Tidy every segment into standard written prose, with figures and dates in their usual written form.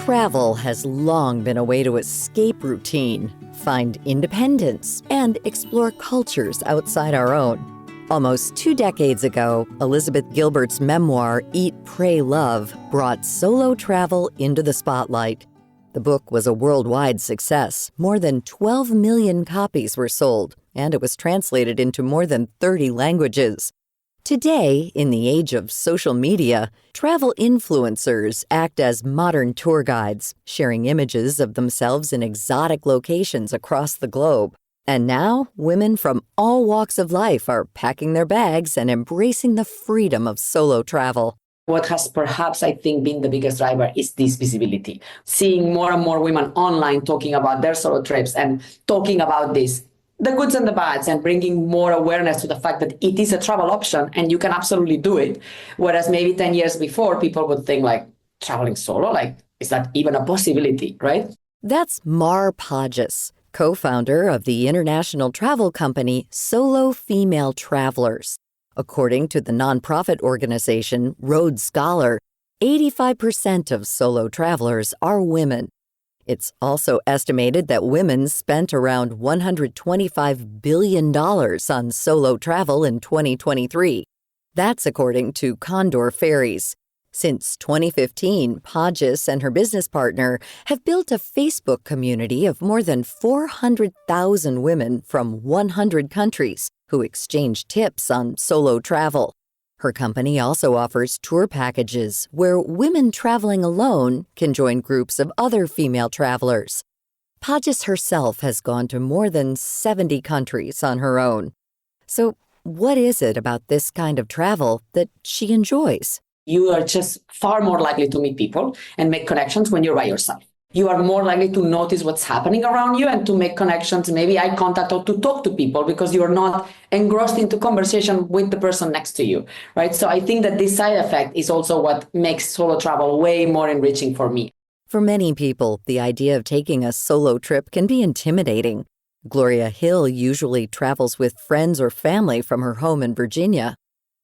Travel has long been a way to escape routine, find independence, and explore cultures outside our own. Almost 2 decades ago, Elizabeth Gilbert's memoir, Eat, Pray, Love, brought solo travel into the spotlight. The book was a worldwide success. More than 12 million copies were sold, and it was translated into more than 30 languages. Today, in the age of social media, travel influencers act as modern tour guides, sharing images of themselves in exotic locations across the globe. And now, women from all walks of life are packing their bags and embracing the freedom of solo travel. What has perhaps, I think, been the biggest driver is this visibility. Seeing more and more women online talking about their solo trips and talking about this, the goods and the bads, and bringing more awareness to the fact that it is a travel option and you can absolutely do it. Whereas maybe 10 years before, people would think like, traveling solo, like, is that even a possibility, right? That's Mar Podges, co-founder of the international travel company Solo Female Travelers. According to the nonprofit organization Road Scholar, 85% of solo travelers are women. It's also estimated that women spent around $125 billion on solo travel in 2023. That's according to Condor Ferries. Since 2015, Podges and her business partner have built a Facebook community of more than 400,000 women from 100 countries who exchange tips on solo travel. Her company also offers tour packages where women traveling alone can join groups of other female travelers. Podges herself has gone to more than 70 countries on her own. So, what is it about this kind of travel that she enjoys? You are just far more likely to meet people and make connections when you're by yourself. You are more likely to notice what's happening around you and to make connections, maybe eye contact, or to talk to people because you're not engrossed into conversation with the person next to you, right? So I think that this side effect is also what makes solo travel way more enriching for me. For many people, the idea of taking a solo trip can be intimidating. Gloria Hill usually travels with friends or family from her home in Virginia.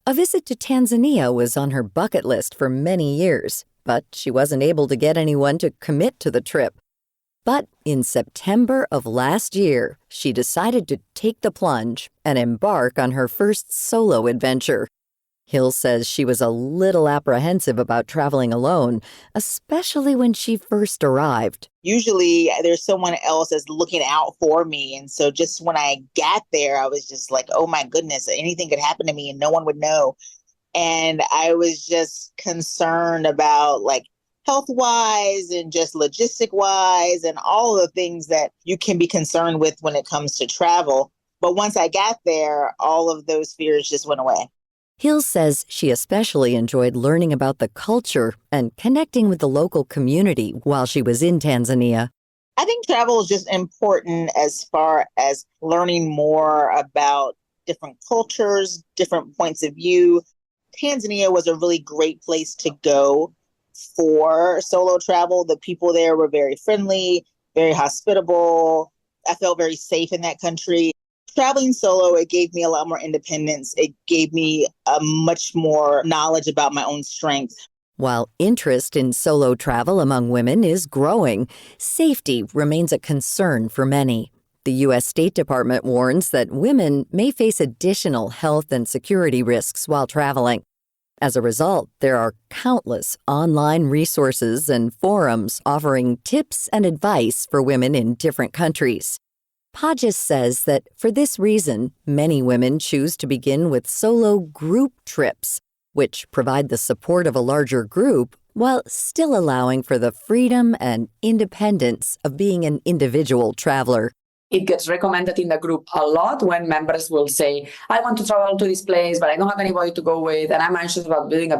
A visit to Tanzania was on her bucket list for many years, but she wasn't able to get anyone to commit to the trip. But in September of last year, she decided to take the plunge and embark on her first solo adventure. Hill says she was a little apprehensive about traveling alone, especially when she first arrived. Usually there's someone else that's looking out for me. And so just when I got there, I was just like, oh my goodness, anything could happen to me and no one would know. And I was just concerned about like health-wise and just logistic-wise and all the things that you can be concerned with when it comes to travel. But once I got there, all of those fears just went away. Hill says she especially enjoyed learning about the culture and connecting with the local community while she was in Tanzania. I think travel is just important as far as learning more about different cultures, different points of view. Tanzania was a really great place to go for solo travel. The people there were very friendly, very hospitable. I felt very safe in that country. Traveling solo, it gave me a lot more independence. It gave me a much more knowledge about my own strength. While interest in solo travel among women is growing, safety remains a concern for many. The U.S. State Department warns that women may face additional health and security risks while traveling. As a result, there are countless online resources and forums offering tips and advice for women in different countries. Podges says that for this reason, many women choose to begin with solo group trips, which provide the support of a larger group while still allowing for the freedom and independence of being an individual traveler. It gets recommended in the group a lot when members will say, I want to travel to this place, but I don't have anybody to go with, and I'm anxious about doing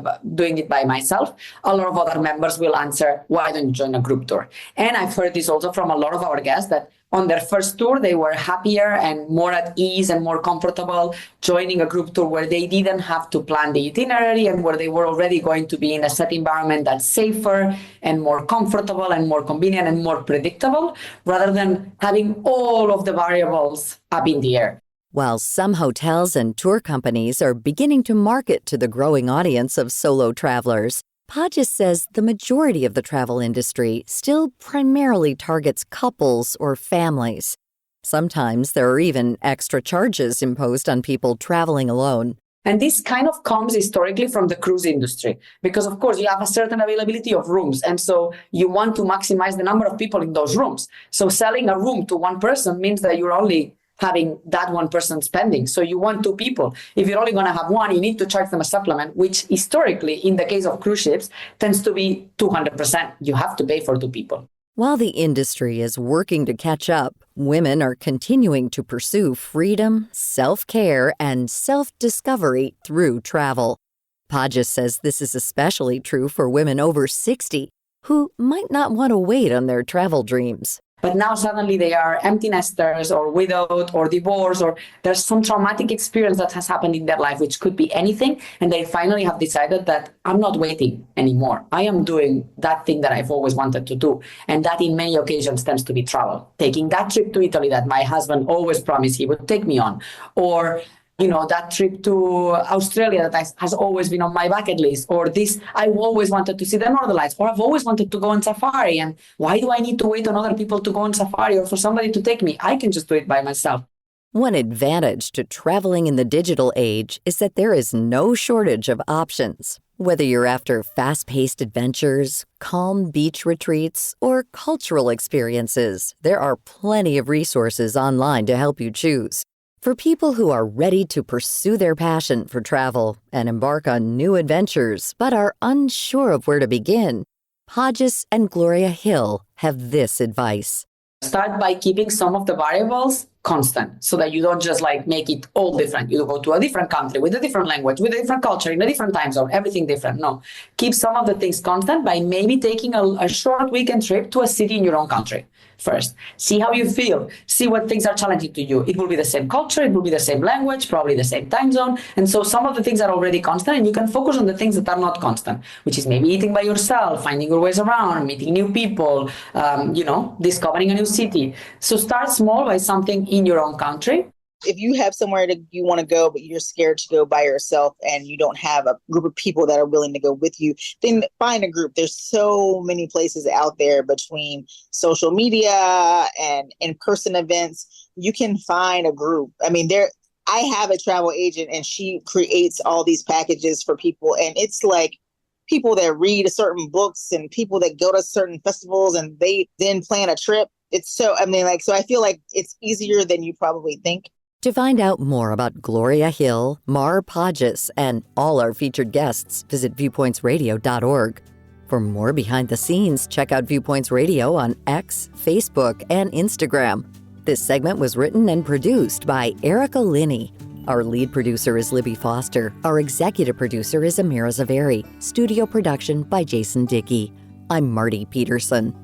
it by myself. A lot of other members will answer, why don't you join a group tour? And I've heard this also from a lot of our guests that on their first tour, they were happier and more at ease and more comfortable joining a group tour where they didn't have to plan the itinerary and where they were already going to be in a set environment that's safer and more comfortable and more convenient and more predictable, rather than having all of the variables up in the air. While some hotels and tour companies are beginning to market to the growing audience of solo travelers, Podges says the majority of the travel industry still primarily targets couples or families. Sometimes there are even extra charges imposed on people traveling alone. And this kind of comes historically from the cruise industry, because of course you have a certain availability of rooms. And so you want to maximize the number of people in those rooms. So selling a room to one person means that you're only having that one person spending. So you want two people. If you're only going to have one, you need to charge them a supplement, which historically, in the case of cruise ships, tends to be 200%. You have to pay for two people. While the industry is working to catch up, women are continuing to pursue freedom, self-care, and self-discovery through travel. Podges says this is especially true for women over 60 who might not want to wait on their travel dreams. But now suddenly they are empty nesters or widowed or divorced, or there's some traumatic experience that has happened in their life, which could be anything. And they finally have decided that I'm not waiting anymore. I am doing that thing that I've always wanted to do. And that in many occasions tends to be travel. Taking that trip to Italy that my husband always promised he would take me on. Or that trip to Australia that has always been on my bucket list, or this, I've always wanted to see the Northern Lights, or I've always wanted to go on safari. And why do I need to wait on other people to go on safari or for somebody to take me? I can just do it by myself. One advantage to traveling in the digital age is that there is no shortage of options. Whether you're after fast-paced adventures, calm beach retreats, or cultural experiences, there are plenty of resources online to help you choose. For people who are ready to pursue their passion for travel and embark on new adventures but are unsure of where to begin, Podges and Gloria Hill have this advice. Start by keeping some of the variables constant so that you don't just make it all different. You go to a different country with a different language, with a different culture, in a different time zone, everything different. No, keep some of the things constant by maybe taking a short weekend trip to a city in your own country first. See how you feel. See what things are challenging to you. It will be the same culture. It will be the same language, probably the same time zone. And so some of the things are already constant, and you can focus on the things that are not constant, which is maybe eating by yourself, finding your ways around, meeting new people, discovering a new city. So start small by something in your own country. If you have somewhere that you want to go, but you're scared to go by yourself and you don't have a group of people that are willing to go with you, then find a group. There's so many places out there between social media and in-person events. You can find a group. I mean, I have a travel agent and she creates all these packages for people. And it's like people that read certain books and people that go to certain festivals and they then plan a trip. So I feel like it's easier than you probably think. To find out more about Gloria Hill, Mar Podges, and all our featured guests, visit viewpointsradio.org. For more behind the scenes, check out Viewpoints Radio on X, Facebook, and Instagram. This segment was written and produced by Erica Linney. Our lead producer is Libby Foster. Our executive producer is Amira Zaveri. Studio production by Jason Dickey. I'm Marty Peterson.